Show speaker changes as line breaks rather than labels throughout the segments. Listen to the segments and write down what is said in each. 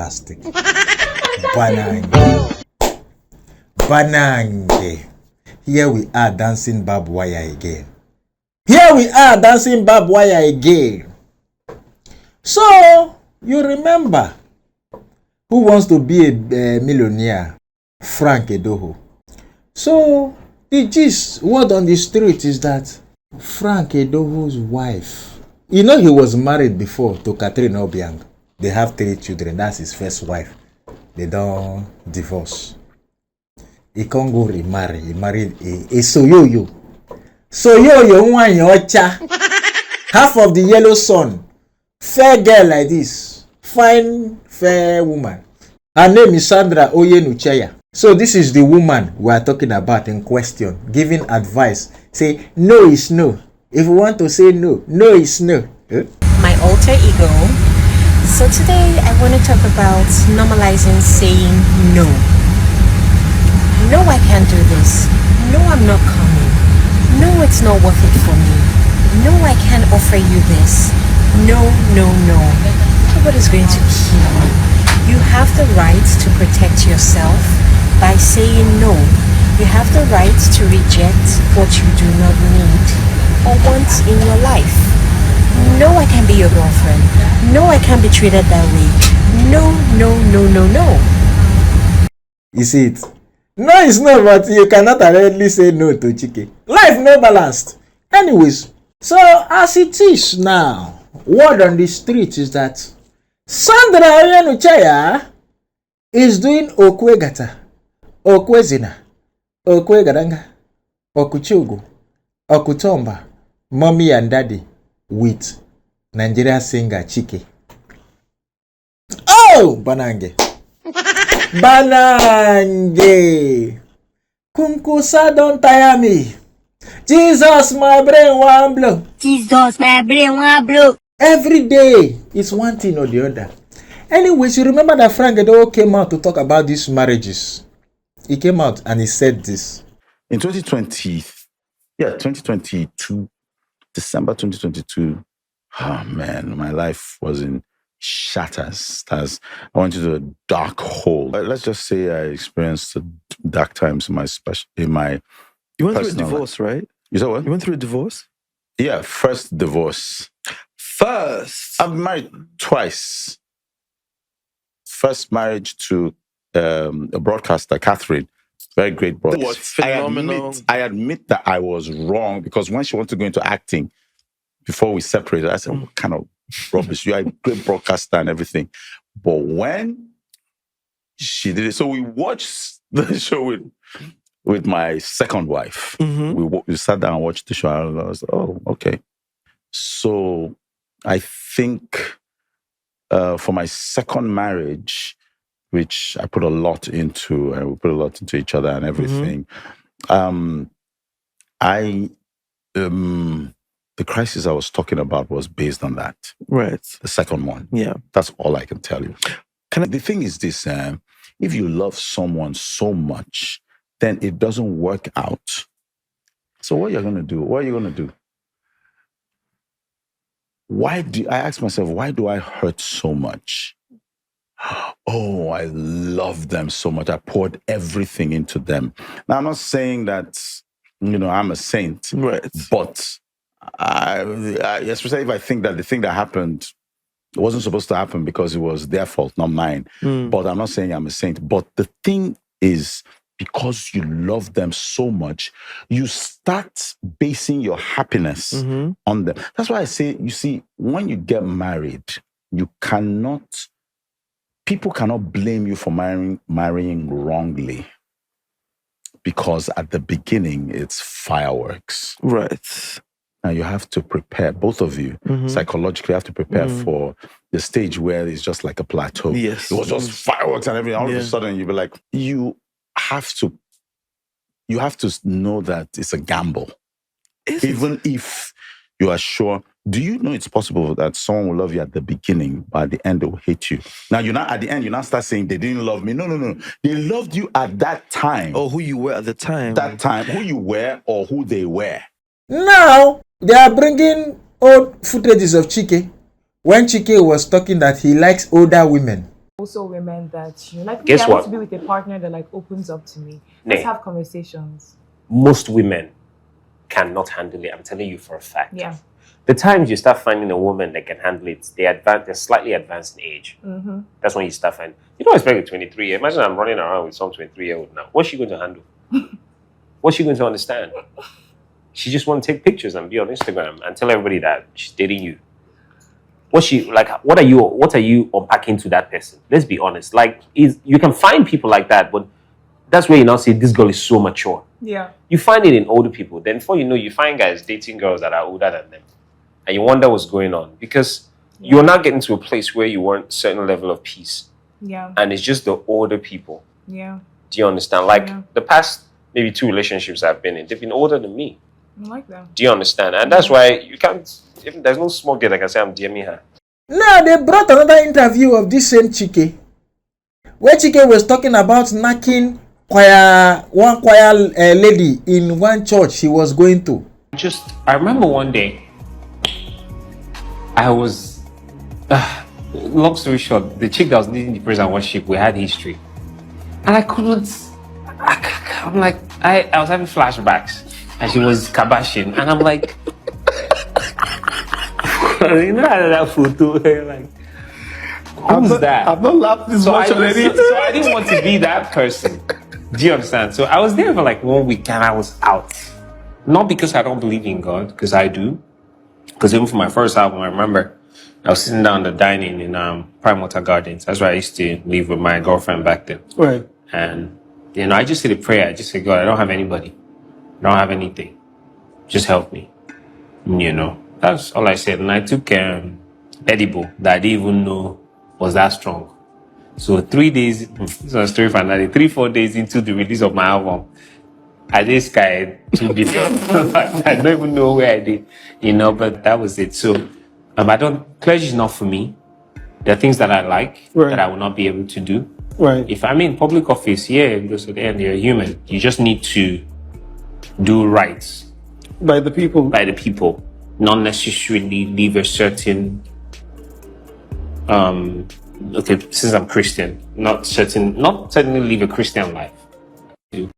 fantastic. Banange. Banange. Here we are dancing barbed wire again. Here we are dancing barbed wire again. So, you remember who wants to be a millionaire? Frank Edoho. So, the gist, word on the street is that Frank Edoho's wife, you know he was married before to Catherine Obiang. They have 3 children. That's his first wife. They don't divorce. He can't go remarry. He married a Soyoyo. Soyoyo Wanyocha. Half of the yellow sun. Fair girl like this. Fine, fair woman. Her name is Sandra Onyenucheya. So this is the woman we are talking about in question. Giving advice. Say, no is no. If you want to say no, no is no.
My alter ego. So today I want to talk about normalizing saying no. No, I can't do this. No, I'm not coming. No, it's not worth it for me. No, I can't offer you this. No, no, no. Nobody's going to kill you. You have the right to protect yourself by saying no. You have the right to reject what you do not need or want in your life. No, I can't be your girlfriend. No, I can't be treated that way. No, no, no, no, no.
You see it? No, it's not, but you cannot directly say no to Chike. Life no balanced. Anyways, so as it is now, word on the street is that Sandra Onyenucheya is doing okwegata, okwezina, okwegadanga, okuchugu, okutomba, mommy and daddy with Nigerian singer Chike. Oh, Banange. Banange. Kunkusa don't tire me. Jesus, my brain one blow.
Jesus, my brain one blow.
Every day it's one thing or the other. Anyways, you remember that Frank Edoho came out to talk about these marriages. He came out and he said this.
In 2022, December 2022, oh man, my life was in shatters. I went into a dark hole. Let's just say I experienced dark times in my
You went through a divorce,
life.
right?
You said what?
You went through a divorce?
Yeah, first divorce. I've been married twice. First marriage to a broadcaster, Catherine. Very great broadcaster.
What phenomenal.
I admit that I was wrong because when she wanted to go into acting, before we separated, I said, what kind of rubbish? You are a great broadcaster and everything. But when she did it, so we watched the show with my second wife.
Mm-hmm.
We sat down and watched the show. And I was like, oh, okay. So I think for my second marriage, which I put a lot into, and we put a lot into each other and everything, the crisis I was talking about was based on that.
Right.
The second one.
Yeah.
That's all I can tell you. The thing is this, if you love someone so much, then it doesn't work out. So what are you going to do? What are you going to do? I ask myself, why do I hurt so much? Oh, I love them so much. I poured everything into them. Now, I'm not saying that, I'm a saint.
Right.
But especially if I think that the thing that happened wasn't supposed to happen because it was their fault, not mine. But I'm not saying I'm a saint. But the thing is, because you love them so much, you start basing your happiness on them. That's why I say, you see, when you get married, people cannot blame you for marrying wrongly. Because at the beginning, it's fireworks.
Right.
Now you have to prepare, both of you, psychologically have to prepare for the stage where it's just like a plateau.
Yes.
It was just fireworks and everything. All of a sudden, you'll be like, you have to know that it's a gamble. Even if you are sure. Do you know it's possible that someone will love you at the beginning, but at the end they will hate you? Now, at the end, you now start saying they didn't love me. No. They loved you at that time.
Or who you were at the time.
That time, who you were or who they were.
Now, they are bringing old footages of Chike. When Chike was talking that he likes older women.
Also women that like
Guess
I want
what?
to be with a partner that like opens up to me.
Nay.
Let's have conversations.
Most women cannot handle it. I'm telling you for a fact.
Yeah.
The times you start finding a woman that can handle it, they're slightly advanced in age. That's when you start finding. You don't expect a 23. Imagine I'm running around with some 23-year-old now. What's she going to handle? What's she going to understand? She just want to take pictures and be on Instagram and tell everybody that she's dating you. What's she like? What are you unpacking to that person? Let's be honest. Like, you can find people like that, but that's where you now see this girl is so mature.
Yeah.
You find it in older people. Then before you know, you find guys dating girls that are older than them. And you wonder what's going on. Because you're not getting to a place where you want a certain level of peace.
Yeah.
And it's just the older people.
Yeah.
Do you understand? Like, the past maybe 2 relationships I've been in, they've been older than me.
I like that.
Do you understand? And that's why you can't, if there's no small girl, like I say, I'm DMing her.
Now they brought another interview of this same Chike, where Chike was talking about knocking one choir lady in one church he was going to.
I remember one day, I was, long story short, the chick that was leading the praise and worship, we had history. And I couldn't, I'm like, I was having flashbacks. And she was kabashing. And I'm like, you know that photo? Like, who's that?
I've not laughed this much already.
So I didn't want to be that person. Do you understand? So I was there for like 1 week and I was out. Not because I don't believe in God, because I do. Because even for my first album, I remember I was sitting down the dining in Prime Water Gardens. That's where I used to live with my girlfriend back then.
Right.
And, I just said a prayer. I just said, God, I don't have anybody. I don't have anything. Just help me. That's all I said. And I took edible that I didn't even know was that strong. So 3 days, this was a story for another 3-4 days into the release of my album, I did Sky 2 billion. I don't even know where I did, but that was it. So clergy is not for me. There are things that I like that I will not be able to do.
Right.
If I'm in public office, because at the end you're human. You just need to do right.
By the people.
By the people. Not necessarily live a certain since I'm Christian, not certainly live a Christian life.
You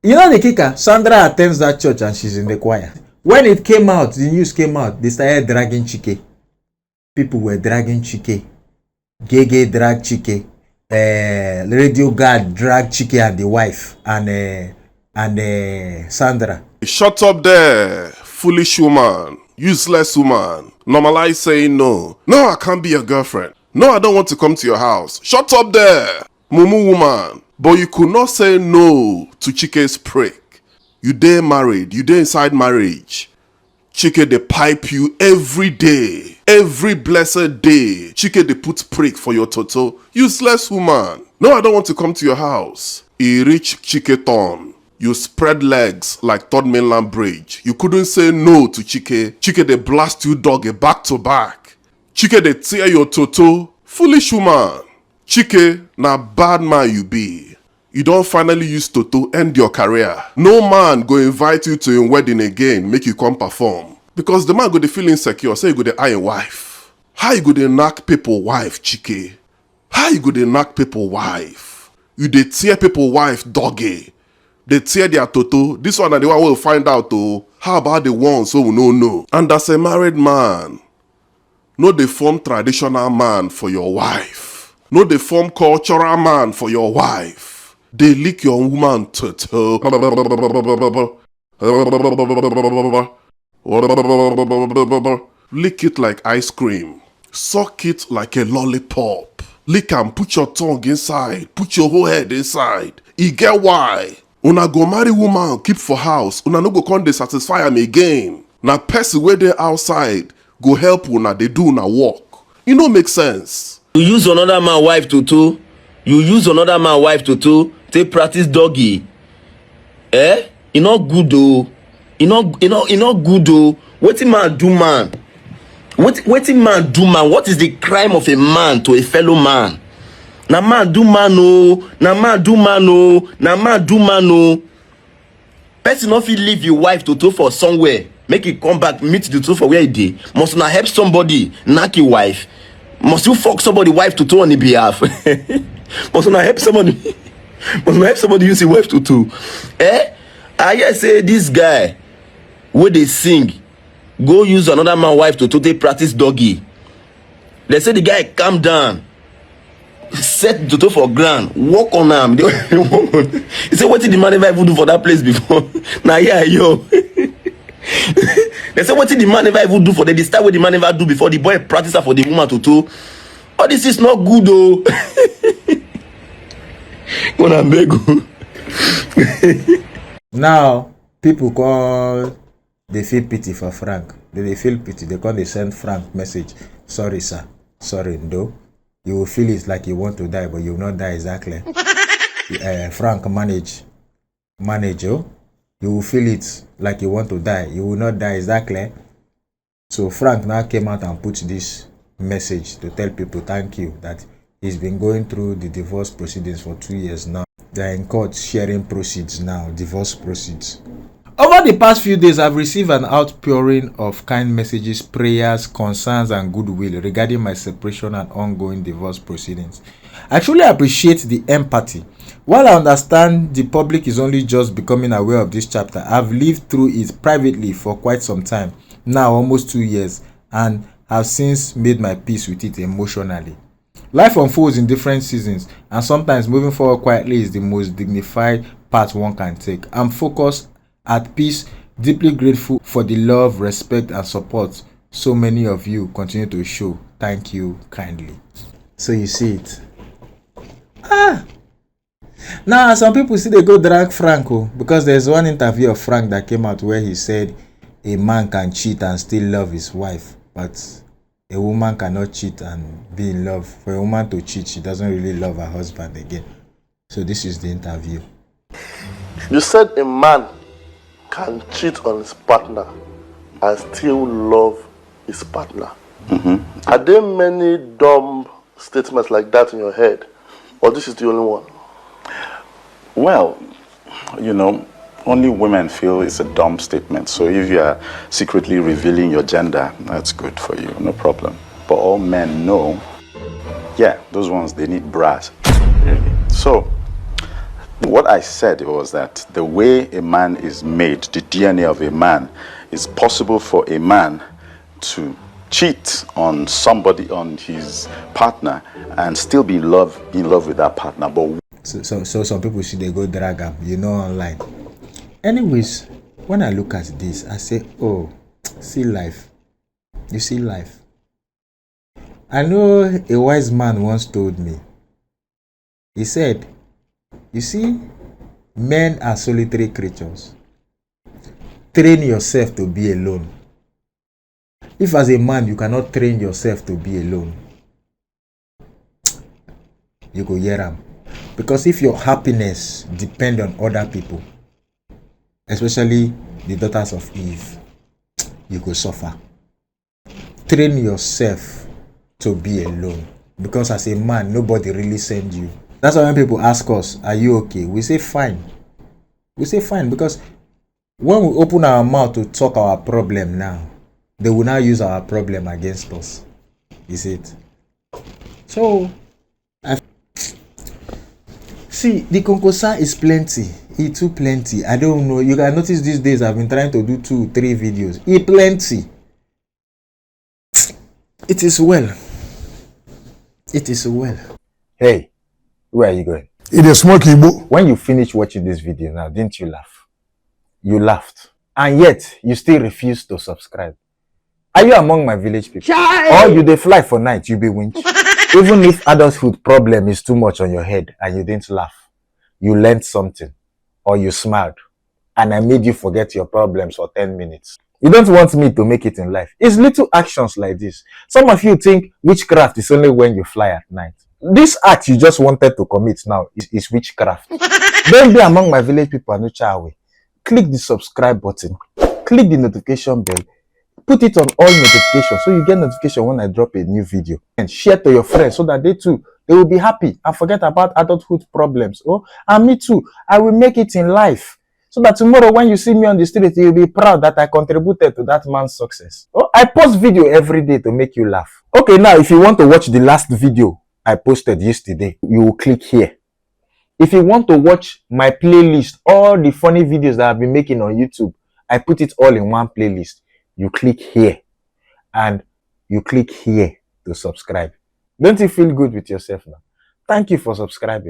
know the kicker? Sandra attends that church and she's in the choir. When it came out, the news came out, they started dragging Chike. People were dragging Chike. Gege dragged Chike. Radio Guard dragged Chike and the wife and Sandra.
Shut up there, foolish woman, useless woman. Normalize saying no. No, I can't be your girlfriend. No, I don't want to come to your house. Shut up there, mumu woman. But you could not say no to Chike's prick. You dey married, you dey inside marriage. Chike dey pipe you every day. Every blessed day. Chike dey put prick for your toto. Useless woman. No, I don't want to come to your house. He reach Chike turn. You spread legs like Third Mainland Bridge. You couldn't say no to Chike. Chike dey blast you doggy back to back. Chike dey tear your toto. Foolish woman. Chike, na bad man you be. You don't finally use toto end your career. No man go invite you to him wedding again, make you come perform. Because the man go dey feel insecure, say you go dey eye him wife. How you go dey knock people wife, Chike? How you go dey knock people wife? You dey tear people wife doggy. They tear their toto. This one and the one we'll find out though. How about the one so we no know? And as a married man, no dey form traditional man for your wife. No dey form cultural man for your wife. They lick your woman toto. Lick it like ice cream. Suck it like a lollipop. Lick and put your tongue inside. Put your whole head inside. E get why. Una go marry woman keep for house. Una no go come dey satisfy am again. Na person wey dey outside go help una dey do una work. E no make sense.
You use another man wife toto. You use another man wife toto. Take practice doggy. E no good though. E no good though. Wetin man do man? Wetin man do man? What is the crime of a man to a fellow man? Na man do man oh. Na man do man oh. Na man do man oh. Person no fit leave your wife toto for somewhere. Make it come back meet the toto for where e dey. Must na help somebody knack your wife. Must you fuck somebody wife to two on the behalf? Must not help somebody? Must not help somebody use his wife to two? Eh? I just say this guy where they sing go use another man wife to take practice doggy. They say the guy calm down, set Toto for ground, walk on him. He said, what did the man ever even do for that place before? Now yeah, yo. They say, what did the man ever even do for the start what the man ever do before the boy practice for the woman Toto? Oh, this is not good though. Gonna beg you.
Now, people call, they feel pity for Frank. They feel pity. They call, they send Frank message. Sorry, sir. Sorry, no. You will feel it like you want to die, but you will not die exactly. Frank, manage. Oh. You will feel it like you want to die. You will not die exactly. So Frank now came out and put this message to tell people thank you, that he's been going through the divorce proceedings for 2 years now. They're in court sharing proceeds now, divorce proceeds. Over the past few days, I've received an outpouring of kind messages, prayers, concerns, and goodwill regarding my separation and ongoing divorce proceedings. I truly appreciate the empathy. While I understand the public is only just becoming aware of this chapter, I've lived through it privately for quite some time, now almost 2 years, and have since made my peace with it emotionally. Life unfolds in different seasons, and sometimes moving forward quietly is the most dignified path one can take. I'm focused, at peace, deeply grateful for the love, respect, and support so many of you continue to show. Thank you kindly. So you see it. Now some people see they go drag Franco, because there's one interview of Frank that came out where he said a man can cheat and still love his wife, but a woman cannot cheat and be in love. For a woman to cheat, she doesn't really love her husband again. So this is the interview.
You said a man can cheat on his partner and still love his partner. Are there many dumb statements like that in your head, or this is the only one?
Well, you know, only women feel it's a dumb statement. So if you are secretly revealing your gender, that's good for you, no problem. But all men know, yeah, those ones, they need bras. So what I said was that the way a man is made, the DNA of a man, it's possible for a man to cheat on somebody, on his partner, and still be in love with that partner. But
so some people see they go drag them, you know, online. Anyways, when I look at this, I say, oh, see life. You see life. I know a wise man once told me. He said, you see, men are solitary creatures. Train yourself to be alone. If as a man you cannot train yourself to be alone, you go hear them. Because if your happiness depends on other people, especially the daughters of Eve, you go suffer. Train yourself to be alone. Because as a man, nobody really sends you. That's why when people ask us, are you okay? We say fine. We say fine, because when we open our mouth to talk our problem now, they will now use our problem against us. Is it? So, see, the concosa is plenty. It's too plenty. I don't know. You can notice these days I've been trying to do 2, 3 videos. It's plenty. It is well. It is well. Hey, where are you going?
It is smoky, boo.
When you finish watching this video now, didn't you laugh? You laughed. And yet, you still refuse to subscribe. Are you among my village people? Or you they fly for night, you be winch? Even if adulthood problem is too much on your head and you didn't laugh, you learned something, or you smiled, and I made you forget your problems for 10 minutes. You don't want me to make it in life. It's little actions like this. Some of you think witchcraft is only when you fly at night. This act you just wanted to commit now is witchcraft. Don't be among my village people and no chawe. Click the subscribe button. Click the notification bell. Put it on all notifications so you get notification when I drop a new video. And share to your friends so that they too, they will be happy and forget about adulthood problems. Oh, and me too, I will make it in life. So So that tomorrow when you see me on the street, you'll be proud that I contributed to that man's success. Oh, I post video every day to make you laugh. Okay, now if you want to watch the last video I posted yesterday, you will click here. If you want to watch my playlist, all the funny videos that I've been making on YouTube, I put it all in one playlist. You click here and you click here to subscribe. Don't you feel good with yourself now? Thank you for subscribing.